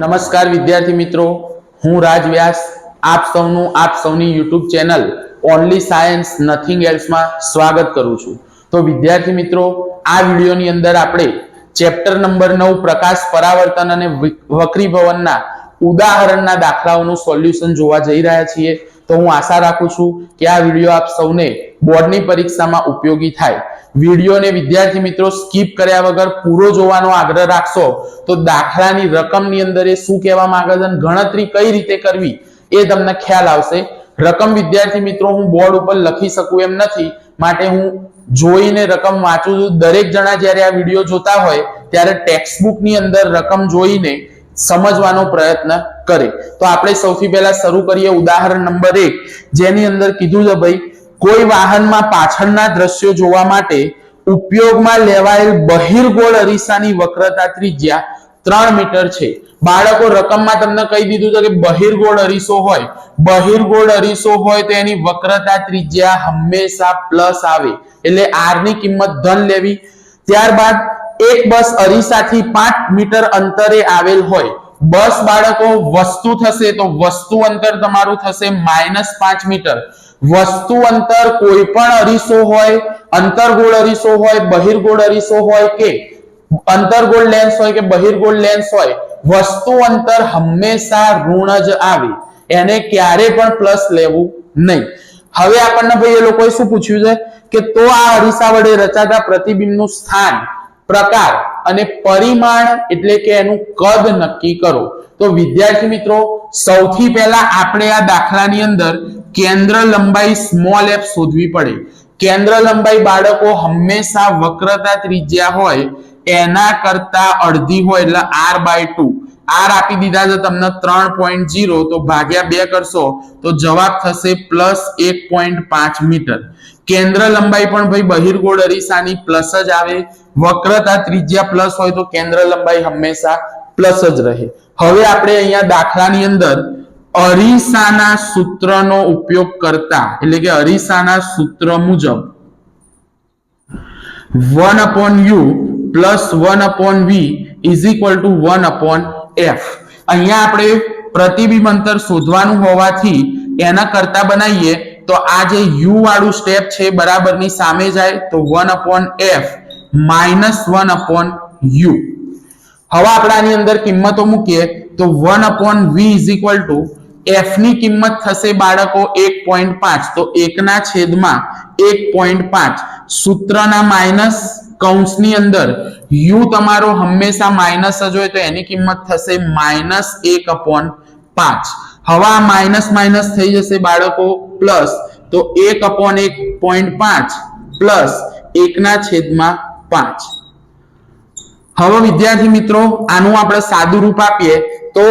નમસ્કાર વિદ્યાર્થી મિત્રો, હું રાજ વ્યાસ આપ સૌની YouTube channel only science nothing else માં સ્વાગત કરું છું। તો વિદ્યાર્થી મિત્રો, આ વિડિયોની અંદર આપણે ચેપ્ટર નંબર 9 પ્રકાશ પરાવર્તન અને વક્રીભવનના ઉદાહરણના દાખલાઓનું સોલ્યુશન જોવા જઈ રહ્યા છીએ। તો હું આશા રાખું છું કે આ વિડિયો આપ સૌને બોર્ડની પરીક્ષામાં ઉપયોગી થાય। વિડિયોને વિદ્યાર્થી મિત્રો સ્કીપ કર્યા વગર પૂરો જોવાનો આગ્રહ રાખશો તો દાખલાની રકમની અંદર એ શું કહેવા માંગે છે અને ગણતરી કઈ રીતે કરવી એ તમને ખ્યાલ આવશે। રકમ વિદ્યાર્થી મિત્રો હું બોર્ડ ઉપર લખી શકું એમ નથી, માટે હું જોઈને રકમ વાંચું છું। દરેક જણા જ્યારે આ વિડિયો જોતા હોય ત્યારે ટેક્સ્ટબુકની અંદર રકમ જોઈને સમજવાનો પ્રયત્ન કરે। તો આપણે સૌથી પહેલા શરૂ કરીએ ઉદાહરણ નંબર 1, જેની અંદર કીધું છે ભાઈ, કોઈ વાહનમાં પાછળના દ્રશ્યો જોવા માટે ઉપયોગમાં લેવાયેલ બહિર્ગોળ અરીસાની વક્રતા ત્રિજ્યા 3 મીટર છે। બાળકો રકમમાં તમને કહી દીધું છે કે બહિર્ગોળ અરીસો હોય તો એની વક્રતા ત્રિજ્યા હંમેશા પ્લસ આવે, એટલે r ની કિંમત ધન લેવી। ત્યારબાદ એક બસ અરીસાથી 5 મીટર અંતરે આવેલ હોય। બસ બાળકો વસ્તુ થશે તો વસ્તુ અંતર તમારું થશે -5 મીટર। વસ્તુ અંતર કોઈ પણ અરીસો હોય, અંતર્ગોળ અરીસો હોય, બહિર્ગોળ અરીસો હોય કે અંતર્ગોળ લેન્સ હોય કે બહિર્ગોળ લેન્સ હોય, વસ્તુ અંતર હંમેશા ઋણ જ આવે, એને ક્યારે પણ પ્લસ લેવું નહીં। હવે આપણને ભાઈ એ લોકોએ શું પૂછ્યું છે કે તો આ અરીસા વડે રચાતા પ્રતિબિંબનું સ્થાન, પ્રકાર અને પરિમાણ એટલે કે એનું કદ નક્કી કરો। તો વિદ્યાર્થી મિત્રો, સૌથી પહેલા આપણે આ દાખલાની અંદર કેન્દ્ર લંબાઈ સ્મોલ f શોધવી પડે। કેન્દ્ર લંબાઈ બાળકો હંમેશા વક્રતા ત્રિજ્યા હોય એના કરતા અડધી હોય, એટલે r/2। r આપી દીધા છે તમને 3.0, તો ભાગ્યા 2 કરશો તો જવાબ થશે +1.5 મીટર। કેન્દ્ર લંબાઈ પણ ભાઈ બહિર્ગોળ અરીસાની પ્લસ જ આવે, વક્રતા ત્રિજ્યા પ્લસ હોય તો કેન્દ્ર લંબાઈ હંમેશા પ્લસ જ રહે। હવે આપણે અહીંયા દાખલાની અંદર અરીસાના સૂત્રનો ઉપયોગ કરતા, એટલે કે અરીસાના સૂત્ર મુજબ 1/u + 1/v = 1/f। અહીંયા આપણે પ્રતિબિંબ અંતર શોધવાનું હોવાથી એના કરતા બનાવીએ તો આ જે u વાળું સ્ટેપ છે બરાબરની સામે જાય તો 1/f - 1/u। હવે આપણે આની અંદર કિંમતો મૂકીએ તો 1/v = f ની કિંમત થશે બાળકો 1.5, તો 1/1.5। સૂત્રના માઈનસ કૌંસની અંદર u તમારો હંમેશા માઈનસ જ હોય તો એની કિંમત થશે -1/5। હવે આ માઈનસ માઈનસ થઈ જશે બાળકો પ્લસ, તો 1/1.5 પ્લસ 1/5। હવે વિદ્યાર્થી મિત્રો, આનું આપણે સાદું રૂપ આપીએ તો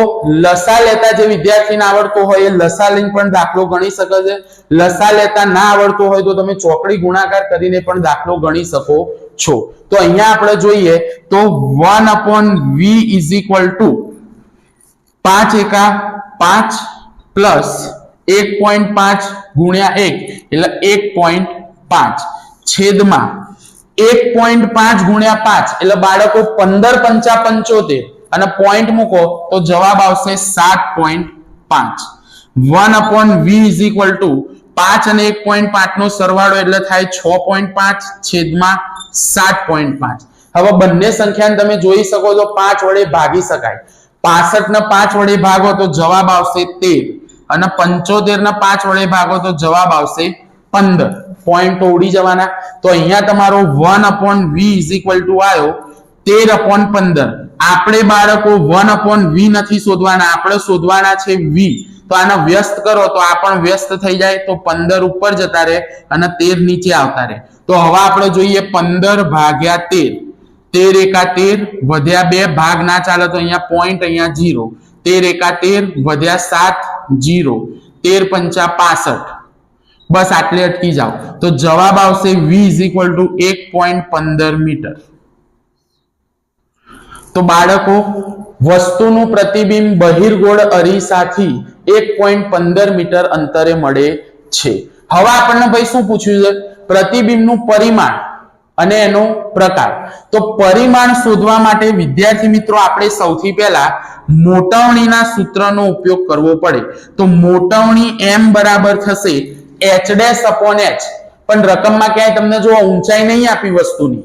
લસા લેતા જે વિદ્યાર્થીને આવડતો હોય એ લસા લઈને પણ દાખલો ગણી શકે છે। લસા લેતા ના આવડતો હોય તો તમે ચોકડી ગુણાકાર કરીને પણ દાખલો ગણી શકો છો। તો અહીંયા આપણે જોઈએ તો 1/v = 5 એકા 5 પ્લસ 1.5 ગુણ્યા 1 એટલે 1.5 છેદમાં 1.5 ગુણ્યા 5 એટલે બાળકો 15 × 5 = 75 અને પોઈન્ટ મૂકો તો જવાબ આવશે 7.5। 1/v = 5 અને 1.5 નો સરવાળો એટલે થાય 6.5 છેદમાં 7.5। હવે બંને સંખ્યાને તમે જોઈ શકો છો 5 વડે ભાગી શકાય। 65 ને 5 વડે ભાગો તો જવાબ આવશે 13 અને 75 ને 5 વડે ભાગો તો જવાબ આવશે 15। પોઈન્ટ ઉડી જવાના। તો અહીંયા તમારો 1/v આવ્યો 13/15। આપણે બાળકો 1/v નથી શોધવાના, આપણે શોધવાના છે v। તો આને વ્યસ્ત કરો તો આ પણ વ્યસ્ત થઈ જાય, તો 15 ઉપર જતા રહે અને 13 નીચે આવતા રહે। તો હવે આપણે જોઈએ 15 ભાગ્યા 13, 13 એકા 13 વધ્યા 2 ભાગ ના ચાલે તો અહીંયા પોઈન્ટ, અહીંયા 0, 13 એકા 13 વધ્યા 7 0, 13 × 5 = 65। બસ આટલે અટકી જાઓ તો જવાબ આવશે v = 1.15 મીટર। તો બાળકો, વસ્તુનું પ્રતિબિંબ બહિર્ગોળ અરીસાથી 1.15 મીટર અંતરે મળે છે। હવે આપણને ભાઈ શું પૂછ્યું છે? પ્રતિબિંબનું પરિમાણ। અને એનો પ્રકાર. તો પરિમાણ શોધવા માટે વિદ્યાર્થી મિત્રો આપણે સૌથી પહેલા મોટવણીના સૂત્રનો ઉપયોગ કરવો પડે. તો મોટવણી m બરાબર થશે h' upon h. પણ રકમમાં ક્યાંય તમને જો ઊંચાઈ નહીં આપી વસ્તુની,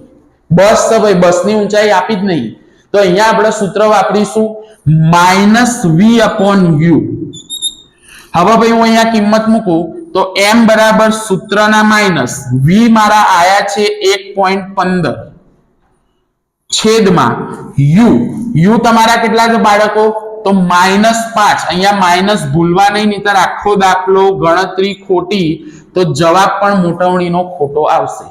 બસ છે ભાઈ, બસની ઊંચાઈ આપી જ નહીં, તો અહીંયા આપણે સૂત્ર વાપરીશું -v upon u. હવે ભાઈ હું અહીંયા કિંમત મૂકું તો m બરાબર સૂત્રના માઇનસ, v મારા આયા છે 1.15 છેદમાં u તમારા કેટલા છે બાળકો? તો -5. અહીંયા માઇનસ ભૂલવા નહીં, નહીતર આખો દાખલો ગણતરી ખોટી તો જવાબ પણ મોટવણીનો ખોટો આવશે.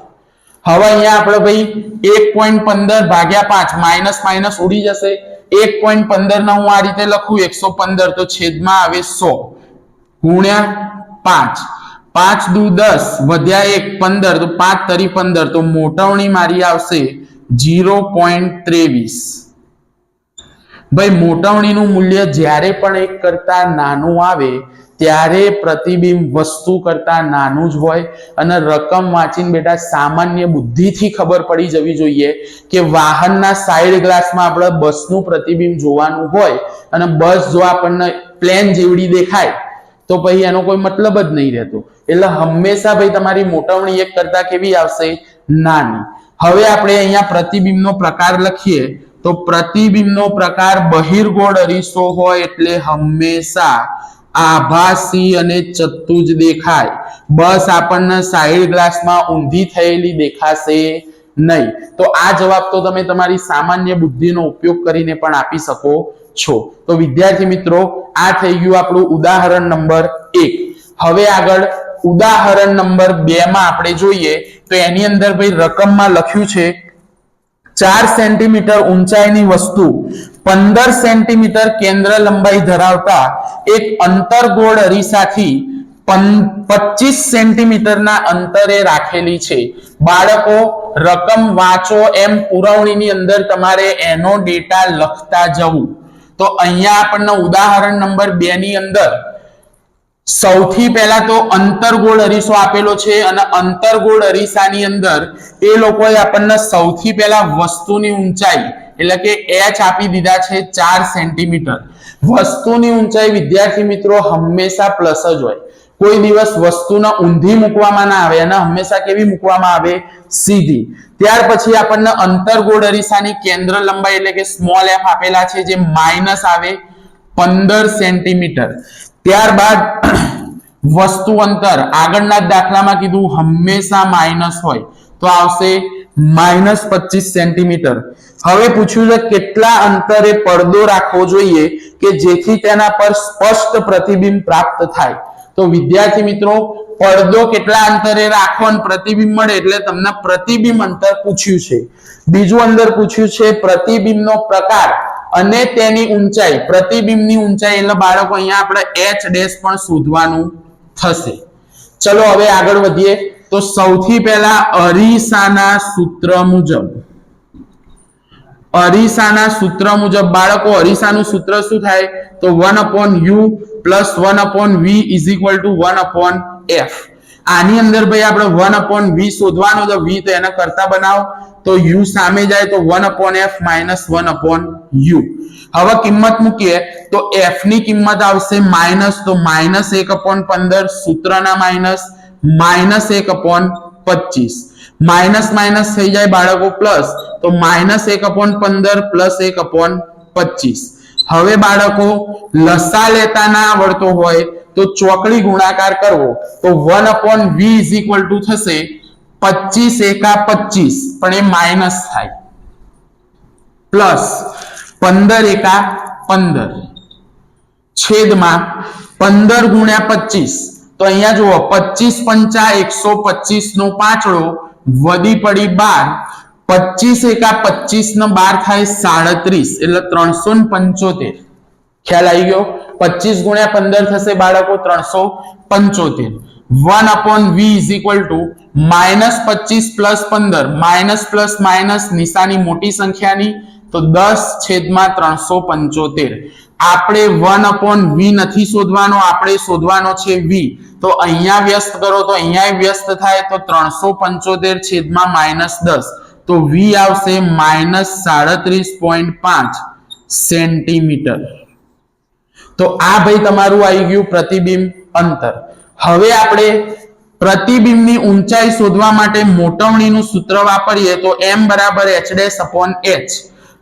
હવે અહીંયા આપણે ભાઈ 1.15 ભાગ્યા 5, માઇનસ માઇનસ ઉડી જશે. 1.15 ના હું આ રીતે લખું 115, તો છેદમાં આવે 100 ગુણ્યા 5, 5 દુ 10 વધ્યા 1 15, તો 5 તરી 15, તો મોટવણી મારી આવશે 0.23. ભાઈ મોટવણીનું મૂલ્ય જ્યારે પણ 1 કરતા નાનું આવે ત્યારે પ્રતિબિંબ વસ્તુ કરતા નાનું જ હોય. અને રકમ વાંચીને બેટા સામાન્ય બુદ્ધિથી ખબર પડી જવી જોઈએ કે વાહનના સાઈડ ગ્લાસમાં આપણે બસનું પ્રતિબિંબ જોવાનું હોય અને બસ જો આપણને પ્લેન જેવડી દેખાય તો પછી એનો કોઈ મતલબ જ નહીં રહેતો. એટલે હંમેશા ભાઈ તમારી મોટવણી 1 કરતા કેવી આવશે? નાની. હવે આપણે અહીંયા પ્રતિબિંબનો પ્રકાર લખીએ તો પ્રતિબિંબનો પ્રકાર બહિર્ગોળ અરીસો હોય એટલે હંમેશા આભાસી અને ચત્તુ જ દેખાય. બસ આપણને સાઈડ ગ્લાસમાં ઊંધી થયેલી દેખાશે નહીં. તો આ જવાબ તો તમે તમારી સામાન્ય બુદ્ધિનો ઉપયોગ કરીને પણ આપી શકો છો. તો વિદ્યાર્થી મિત્રો આ થઈ ગયું આપણું ઉદાહરણ નંબર 1. હવે આગળ ઉદાહરણ નંબર 2 માં આપણે જોઈએ તો એની અંદર ભાઈ રકમમાં લખ્યું છે 4 સેન્ટીમીટર ઊંચાઈની વસ્તુ 15 સેન્ટીમીટર કેન્દ્ર લંબાઈ ધરાવતા એક અંતર્ગોળ અરીસાથી 25 સેન્ટીમીટરના અંતરે રાખેલી છે. બાળકો રકમ વાંચો એમ પુરવણીની અંદર તમારે એનો ડેટા લખતા જવું. તો અહીંયા આપણને ઉદાહરણ નંબર 2 ની અંદર સૌથી પહેલા તો અંતર્ગોળ અરીસો આપેલો છે અને અંતર્ગોળ અરીસાની અંદર એ લોકોએ આપણને સૌથી પહેલા વસ્તુની ઊંચાઈ એટલે કે h આપી દીધા છે 4 સેન્ટીમીટર. વસ્તુની ઊંચાઈ વિદ્યાર્થી મિત્રો હંમેશા પ્લસ જ હોય. કોઈ દિવસ વસ્તુને ઊંધી મૂકવામાં ના આવે અને હંમેશા કેવી મૂકવામાં આવે? સીધી. ત્યાર પછી આપણને અંતર્ગોળ અરીસાની કેન્દ્ર લંબાઈ એટલે કે સ્મોલ f આપેલા છે જે માઇનસ આવે 15 સેન્ટીમીટર. ત્યારબાદ વસ્તુ અંતર આગળના દાખલામાં કીધું હંમેશા માઇનસ હોય તો આવશે -25 સેન્ટીમીટર. હવે પૂછ્યું છે કેટલા અંતરે પડદો રાખવો જોઈએ કે જેથી તેના પર સ્પષ્ટ પ્રતિબિંબ પ્રાપ્ત થાય. તો વિદ્યાર્થી મિત્રો પડદો કેટલા અંતરે રાખો અને પ્રતિબિંબ મળે એટલે તમને પ્રતિબિંબ અંતર પૂછ્યું છે. બીજું અંદર પૂછ્યું છે પ્રતિબિંબનો પ્રકાર અને તેની ઊંચાઈ. પ્રતિબિંબની ઊંચાઈ એટલે બાળકો અહીંયા આપણે h' પણ શોધવાનું થશે. ચલો હવે આગળ વધીએ તો સૌથી પહેલા અરીસાના સૂત્ર મુજબ બાળકો અરીસાનું સૂત્ર શું થાય? તો 1/u + 1/v = 1/f. આની અંદર ભાઈ આપણે 1/v શોધવાનો તો v તો એને કરતા બનાવો તો u સામે જાય તો 1/f - 1/u. હવે કિંમત મૂકીએ તો f ની કિંમત આવશે માઇનસ, તો -1/15 સૂત્રના માઇનસ -1/25. માઇનસ માઇનસ થઈ જાય બાળકો પ્લસ, તો -1/15 + 1/25. હવે બાળકો લસા લેતા ના આવડતો હોય તો ચોકડી ગુણાકાર કરવો તો 1/v = થશે 25 એકા 25 પણ એ માઇનસ થાય પ્લસ 15 એકા 15 છેદમાં 15 ગુણ્યા 25. તો અહીંયા જુઓ 25 પંચા 125 નો પાંચડો વધી પડી 12. 25 એકા 25 નો 12 થાય 37 એટલે 375. ખ્યાલ આવી ગયો? 25 ગુણ્યા 15 થશે બાળકો 375. 1/v = -25 + 15. માઇનસ પ્લસ માઇનસ નિશાની મોટી સંખ્યાની તો 10/375. આપણે 1/v નથી શોધવાનો, આપણે શોધવાનો છે v. તો અહીંયા વ્યસ્ત કરો તો અહીંયા વ્યસ્ત થાય તો 375 છેદમાં -10 તો v આવશે -37.5 સેન્ટીમીટર. તો આ ભાઈ તમારું આવી ગયું પ્રતિબિંબ અંતર. હવે આપણે પ્રતિબિંબની ઊંચાઈ શોધવા માટે મોટવણીનું સૂત્ર વાપરીએ તો m = h'/h.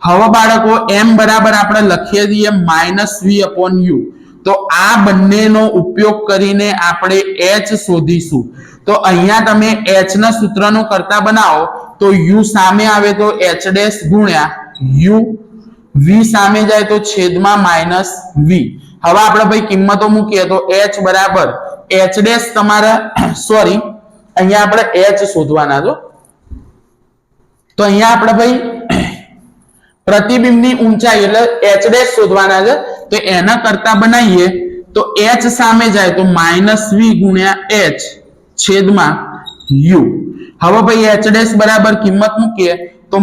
હવે બાળકો m બરાબર આપણે લખીએ છીએ -v/u. તો આ બંનેનો ઉપયોગ કરીને આપણે h શોધીશું. તો અહીંયા તમે h ના સૂત્રનું કરતા બનાવો તો u સામે આવે તો h' ગુણ્યા u, v સામે જાય તો છેદમાં -v. હવે આપણે ભાઈ કિંમતો મૂકીએ તો h બરાબર h' તમારા સોરી અહીંયા આપણે h શોધવાના છો. તો અહીંયા આપણે ભાઈ પ્રતિબિંબની ઊંચાઈ એટલે h' શોધવાના છે. તો એના કરતા બનાવીએ તો h સામે જાય તો -v ગુણ્યા h છેદમાં u. હવે ભાઈ h' બરાબર કિંમત મૂકીએ તો -v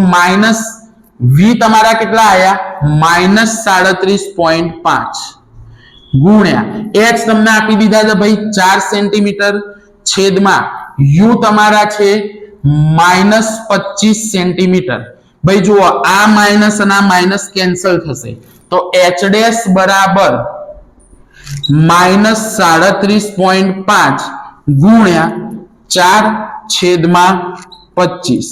તમારા કેટલા આયા -37.5 ગુણ્યા h તમને આપી દીધા છે ભાઈ 4 સેન્ટીમીટર છેદમાં u તમારા છે -25 સેન્ટીમીટર. ભાઈ જુઓ આ માઈનસ અને આ માઈનસ કેન્સલ થશે તો h' બરાબર -37.5 ગુણ્યા 4 છેદમાં 25.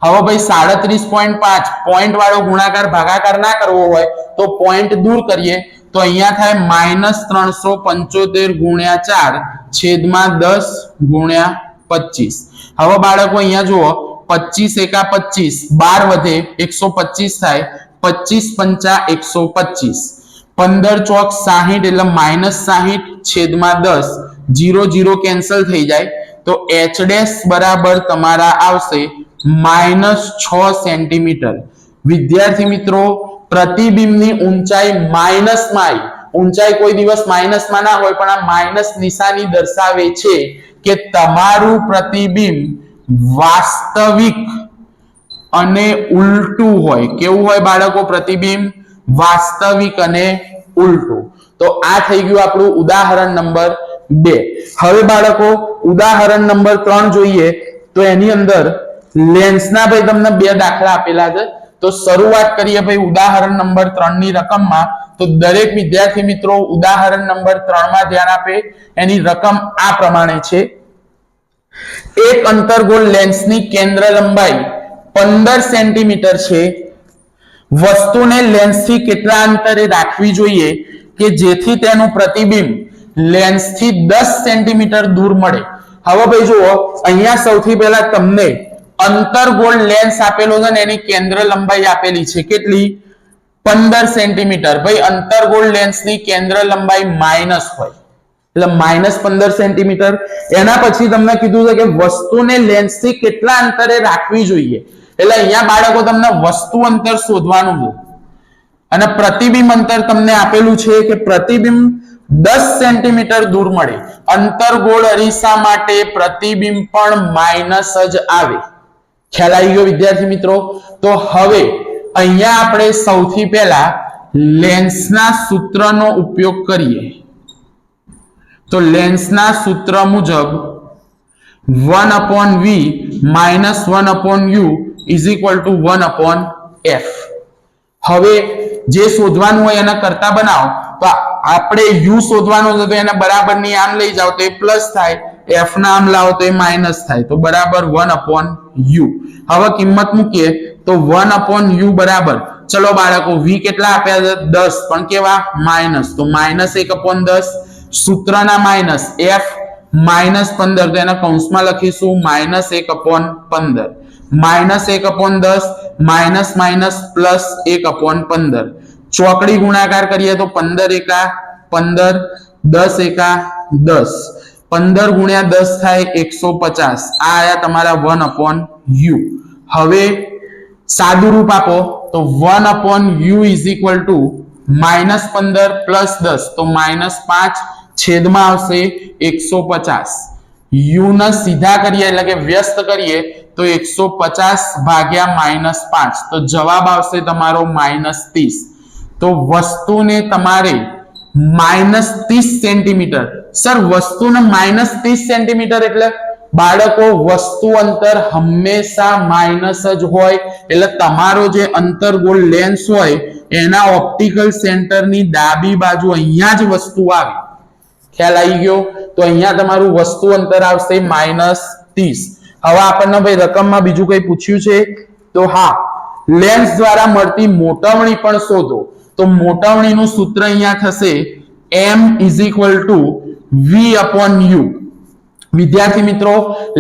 હવે ભાઈ 37.5 પોઈન્ટ વાળો ગુણાકાર ભાગાકાર ના કરવો હોય તો પોઈન્ટ દૂર કરીએ તો અહીંયા થાય -375 ગુણ્યા 4 છેદમાં 10 ગુણ્યા 25. હવે બાળકો અહીંયા જુઓ 25 એકા 25 12 વધે 125 થાય 25 × 5 125 15 ચોક 60 એટલે -60 છેદમાં 10 0 0 કેન્સલ થઈ જાય તો h' બરાબર તમારા આવશે -6 સેન્ટીમીટર. વિદ્યાર્થી મિત્રો પ્રતિબિંબની ઊંચાઈ માઈનસમાં ઊંચાઈ કોઈ દિવસ માઈનસમાં ના હોય પણ આ માઈનસ નિશાની દર્શાવે છે કે તમારું પ્રતિબિંબ વાસ્તવિક અને ઉલટું હોય. કેવું હોય બાળકો પ્રતિબિંબ? વાસ્તવિક અને ઉલટું. તો આ થઈ ગયું આપણું ઉદાહરણ નંબર 2. હવે બાળકો ઉદાહરણ નંબર 3 જોઈએ તો એની અંદર લેન્સના ભાઈ તમને 2 દાખલા આપેલા છે. તો શરૂઆત કરીએ ભાઈ ઉદાહરણ નંબર 3 ની રકમમાં. તો દરેક વિદ્યાર્થી મિત્રો ઉદાહરણ નંબર 3 માં ધ્યાન આપે. એની રકમ આ પ્રમાણે છે. એક અંતર્ગોળ લેન્સની કેન્દ્ર લંબાઈ 15 સેન્ટીમીટર છે. વસ્તુને લેન્સથી કેટલા અંતરે રાખવી જોઈએ કે જેથી તેનું પ્રતિબિંબ લેન્સથી 10 સેન્ટીમીટર દૂર મળે. હવે ભાઈ જુઓ અહીંયા સૌથી પહેલા તમને અંતર્ગોળ લેન્સ આપેલો છે ને એની કેન્દ્ર લંબાઈ આપેલી છે કેટલી? 15 સેન્ટીમીટર. ભાઈ અંતર્ગોળ લેન્સની કેન્દ્ર લંબાઈ માઈનસ હોય એટલે -15 સેન્ટીમીટર. એના પછી તમને કીધું છે કે વસ્તુને લેન્સથી કેટલા અંતરે રાખવી જોઈએ. એટલે અહીંયા બાળકો તમને વસ્તુ અંતર શોધવાનું છે અને પ્રતિબિંબ અંતર તમને આપેલું છે કે પ્રતિબિંબ 10 સેન્ટીમીટર દૂર મળે. અંતર્ગોળ અરીસા માટે પ્રતિબિંબ પણ માઈનસ જ આવે. ખ્યાલ આવી ગયો વિદ્યાર્થી મિત્રો? તો હવે અહીંયા આપણે સૌથી પહેલા લેન્સના સૂત્રનો ઉપયોગ કરીએ. તો લેન્સના સૂત્ર મુજબ 1/v - 1/u = 1/f. હવે જે શોધવાનું હોય એના કરતા બનાવો તો આપણે u શોધવાનો છે તો એને બરાબર ની આમ લઈ જાઓ તો એ પ્લસ થાય, f ના આમ લાવો તો એ માઈનસ થાય તો બરાબર 1/u. હવે કિંમત મૂકીએ તો 1/u બરાબર ચલો બાળકો v કેટલા આપ્યા છે 10 પણ કેવા માઈનસ તો -1/10 સૂત્રના માઈનસ f -15 તો એના કૌંસમાં લખીશું -1/15 -1/10 માઈનસ માઈનસ પ્લસ 1/15 ચોકડી ગુણાકાર કરીએ તો 15 એકા 15 10 એકા 10 15 ગુણ્યા 10 થાય 150. આ આયા તમારા 1/u. હવે સાદું રૂપ આપો તો 1/u = -15 + 10 તો -5 છેદમાં આવશે 150. u ને સીધા કરીએ એટલે કે વ્યસ્ત કરીએ તો 150 ભાગ્યા -5 તો જવાબ આવશે તમારો -30. તો વસ્તુને તમારે -30 સેન્ટીમીટર. સર વસ્તુને -30 સેન્ટીમીટર એટલે બાળકો વસ્તુ અંતર હંમેશા માઇનસ જ હોય, એટલે તમારો જે અંતર્ગોળ લેન્સ હોય એના ઓપ્ટિકલ સેન્ટરની ડાબી બાજુ અહીંયા જ વસ્તુ આવે. ખ્યાલ આવી ગયો? તો અહીંયા તમારું વસ્તુ અંતર આવશે -30. હવે આપણને ભાઈ રકમમાં બીજું કઈ પૂછ્યું છે? તો હા, લેન્સ દ્વારા મળતી મોટવણી પણ શોધો. તો મોટવણીનું સૂત્ર અહીંયા થશે m = v/u. વિદ્યાર્થી મિત્રો,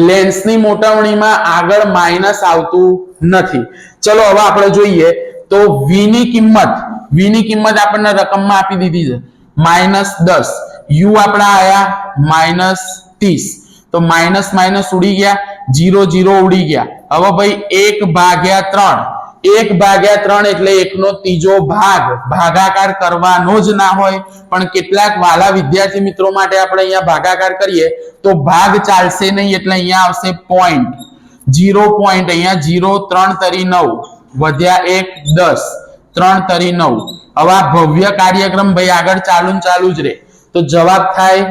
લેન્સની મોટવણીમાં આગળ માઇનસ આવતું નથી. ચલો હવે આપણે જોઈએ તો v ની કિંમત આપણને રકમમાં આપી દીધી છે -10, u આપણા આયા -30. તો માઇનસ માઇનસ ઉડી ગયા, 0 0 ઉડી ગયા. હવે ભાઈ 1/3 એટલે 1/3 ભાગ, ભાગાકાર કરવાનો જ ના હોય, પણ કેટલાક વાલા વિદ્યાર્થી મિત્રો માટે આપણે અહીંયા ભાગાકાર કરીએ તો ભાગ ચાલશે નહીં, એટલે અહીંયા આવશે પોઈન્ટ. 0 પોઈન્ટ, અહીંયા 0 3 તરી 9 વધ્યા 1 10 3 તરી 9. હવે આ ભવ્ય કાર્યક્રમ ભાઈ આગળ ચાલુ જ રહે. તો જવાબ થાય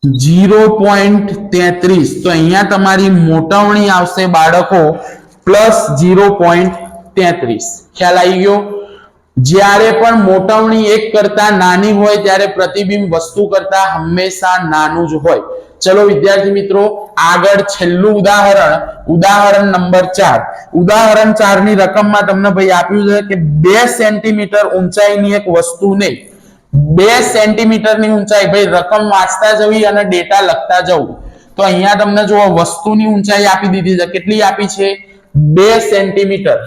0.33. તો અહીંયા તમારી મોટવણી આવશે બાળકો +0.33. ખ્યાલ આવી ગયો? જ્યારે પણ મોટવણી 1 કરતા નાની હોય ત્યારે પ્રતિબિંબ વસ્તુ કરતા હંમેશા નાનું જ હોય. ચલો વિદ્યાર્થી મિત્રો, આગળ છેલ્લું ઉદાહરણ નંબર 4. ઉદાહરણ 4 ની રકમમાં તમને ભાઈ આપ્યું છે કે 2 સેન્ટીમીટર ઊંચાઈની એક વસ્તુને 2 સેન્ટીમીટરની ઊંચાઈ, ભાઈ રકમ વાંચતા જવી અને ડેટા લખતા જવું. તો અહીંયા તમને જો વસ્તુની ઊંચાઈ આપી દીધી છે. કેટલી આપી છે? 2 સેન્ટીમીટર.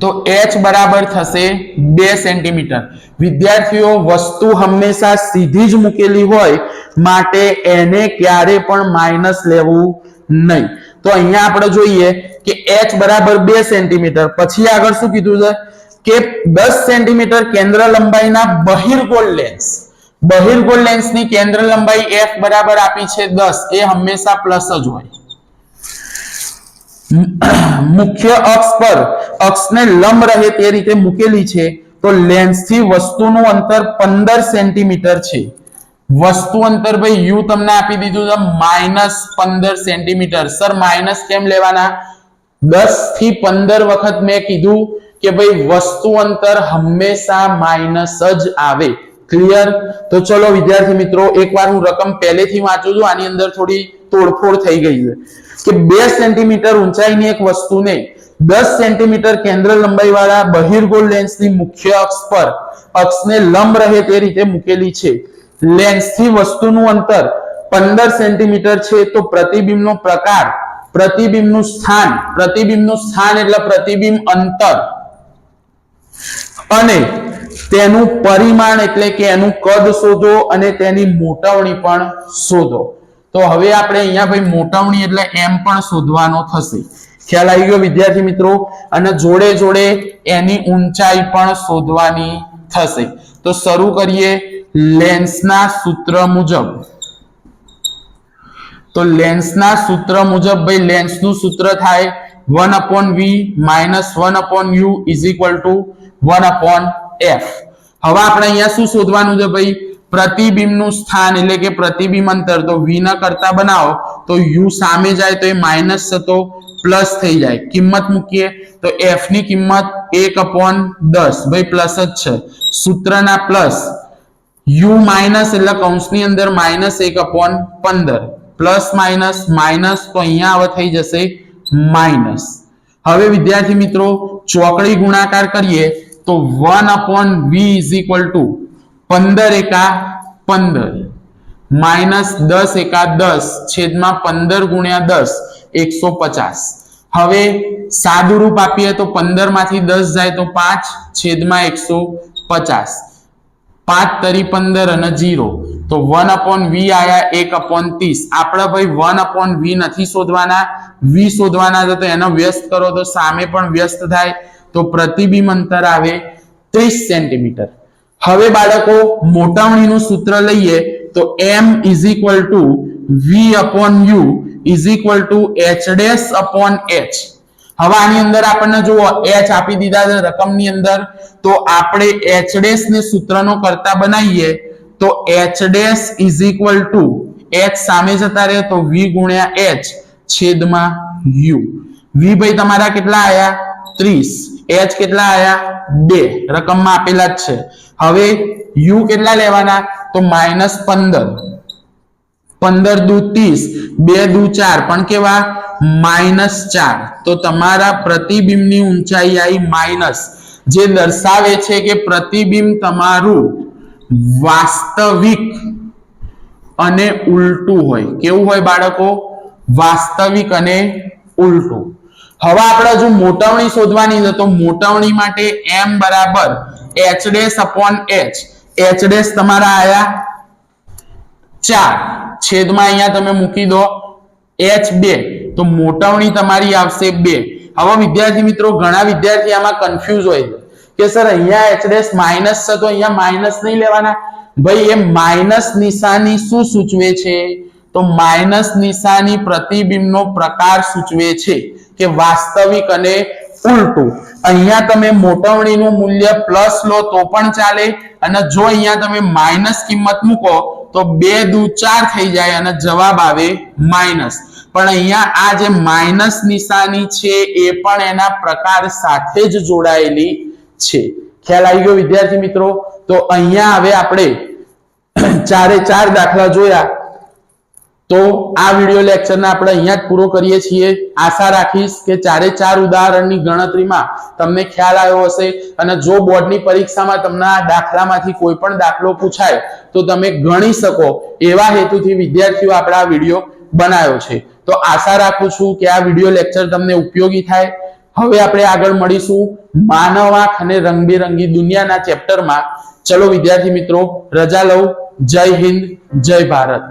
તો h બરાબર થશે 2 સેન્ટીમીટર. વિદ્યાર્થીઓ, વસ્તુ હંમેશા સીધી જ મૂકેલી હોય માટે એને ક્યારે પણ માઇનસ લેવું નહીં. તો અહીંયા આપણે જોઈએ કે h બરાબર 2 સેન્ટીમીટર. પછી આગળ શું કીધું છે કે 10 સેન્ટીમીટર કેન્દ્ર લંબાઈના બહિર્ગોળ લેન્સની કેન્દ્ર લંબાઈ f બરાબર આપી છે 10. એ હંમેશા પ્લસ જ હોય. મુખ્ય અક્ષ પર અક્ષને લંબ રહે તે રીતે મૂકેલી છે. તો લેન્સથી વસ્તુનું અંતર 15 સેન્ટીમીટર છે. વસ્તુ અંતર ભાઈ u તમને આપી દીધું છે -15 સેન્ટીમીટર. સર માઇનસ કેમ લેવાના? 10 થી 15 વખત મેં કીધું કે ભાઈ વસ્તુ અંતર હંમેશા માઇનસ જ આવે. ક્લિયર? તો ચલો વિદ્યાર્થી મિત્રો, એકવાર હું રકમ પહેલેથી વાંચું છું. આની અંદર થોડી તોડફોડ થઈ ગઈ છે કે 2 સેન્ટીમીટર ઊંચાઈની એક વસ્તુને 10 સેન્ટીમીટર કેન્દ્ર લંબાઈ વાળા બહિર્ગોળ લેન્સની મુખ્ય અક્ષ પર અક્ષને લંબ રહે તે રીતે મૂકેલી છે. લેન્સથી વસ્તુનું અંતર 15 સેન્ટીમીટર છે. તો પ્રતિબિંબનો પ્રકાર, પ્રતિબિંબનું સ્થાન એટલે પ્રતિબિંબ અંતર અને તેનું પરિમાણ એટલે કે એનું કદ શોધો અને તેની મોટવણી પણ શોધો. તો હવે આપણે અહીંયા ભાઈ મોટવણી એટલે m પણ શોધવાનો થશે. ખ્યાલ આવી ગયો વિદ્યાર્થી મિત્રો? અને જોડે જોડે એની ઊંચાઈ પણ શોધવાની થશે. તો શરૂ કરીએ લેન્સના સૂત્ર મુજબ. તો લેન્સના સૂત્ર મુજબ ભાઈ લેન્સનું સૂત્ર થાય 1/v - 1/u = 1/f. હવે આપણે અહીંયા શું શોધવાનું છે ભાઈ? પ્રતિબિંબનું સ્થાન એટલે કે પ્રતિબિંબ અંતર. તો v ના કરતા બનાવો તો u સામે જાય તો એ માઇનસ થતો પ્લસ થઈ જાય. કિંમત મૂકીએ તો f ની કિંમત 1/10. ભાઈ પ્લસ જ છે, સૂત્રના પ્લસ. u માઇનસ એટલે કૌંસની અંદર -1/15. પ્લસ માઇનસ માઇનસ, તો અહીંયા હવે થઈ જશે માઇનસ. હવે વિદ્યાર્થી મિત્રો, ચોકડી ગુણાકાર કરીએ તો 1/v = 15 એકા 15 -10 એકા 10 છેદમાં 15 ગુણ્યા 10 150. હવે સાદું રૂપ આપીએ તો 15 માંથી 10 જાય તો 5 છેદમાં 150. 5 તરી 15 અને 0. તો 1/v આયા 1/30. આપણે ભાઈ 1/v નથી શોધવાના, v શોધવાના છે. તો એનો વ્યસ્ત કરો તો સામે પણ વ્યસ્ત થાય. તો પ્રતિબિંબ અંતર આવે 30 સેન્ટીમીટર. હવે બાળકો મોટવણીનું સૂત્ર લઈએ તો m = v/u = h'/h. હવે આની અંદર આપણને જુઓ h આપી દીધા છે રકમની અંદર, તો આપણે h ડેશ ને સૂત્રનો કરતા બનાવીએ તો h dash is equal to h સામે જતા રહે તો v ગુણ્યા h છેદમાં u. v ભાઈ તમારા કેટલા આયા 30, h કેટલા આયા 2 રકમમાં આપેલા જ છે. હવે u કેટલા લેવાના તો -15, 15 દુ 30, 2 દુ 4 પણ કેવા -4. તો તમારા પ્રતિબિંબની ઊંચાઈ આવી માઇનસ, જે દર્શાવે છે કે પ્રતિબિંબ તમારું વાસ્તવિક અને ઉલટું હોય. કેવું હોય બાળકો? વાસ્તવિક અને ઉલટું. હવે આપણે હજુ મોટવણી શોધવાની છે, તો મોટવણી માટે m બરાબર h dash upon h. h dash તમારા આયા 4 છેદમાં અહીંયા તમે મૂકી દો h 2, તો મોટવણી તમારી આવશે 2. હવે વિદ્યાર્થી મિત્રો ઘણા વિદ્યાર્થી આમાં કન્ફ્યુઝ હોય છે કે સર અહીંયા h ડેશ માઇનસ છે તો અહીંયા માઇનસ નહીં લેવાના. ભાઈ એ માઇનસ નિશાની શું સૂચવે છે? તો માઇનસ નિશાની પ્રતિબિંબનો પ્રકાર સૂચવે છે કે વાસ્તવિક અને ઉલટું. અહીંયા તમે મોટવણીનું મૂલ્ય પ્લસ લો તો પણ ચાલે, અને જો અહીંયા તમે માઇનસ કિંમત મૂકો તો 2 દુ 4 થઈ જાય અને જવાબ આવે માઇનસ. પણ અહીંયા આ જે માઇનસ નિશાની છે એ પણ એના પ્રકાર સાથે જ જોડાયેલી છે. ખ્યાલ આવી ગયો વિદ્યાર્થી મિત્રો? તો અહીંયા હવે આપણે 4 દાખલા જોયા. તો આ વિડિયો લેક્ચરને આપણે અહીંયા જ પૂરો કરીએ છીએ. આશા રાખીશ કે 4 ઉદાહરણની ગણતરીમાં તમને ખ્યાલ આવ્યો હશે, અને જો બોર્ડની પરીક્ષામાં તમને આ દાખલામાંથી કોઈ પણ દાખલો પૂછાય તો તમે ગણી શકો એવા હેતુથી વિદ્યાર્થીઓ આપણે આ વિડિયો બનાવ્યો છે. તો આશા રાખું છું કે આ વિડિયો લેક્ચર તમને ઉપયોગી થાય. હવે આપણે આગળ મળીશું માનવ આંખ અને રંગબેરંગી દુનિયાના ચેપ્ટરમાં. ચલો વિદ્યાર્થી મિત્રો, રજા લઉં. જય હિન્દ, જય ભારત.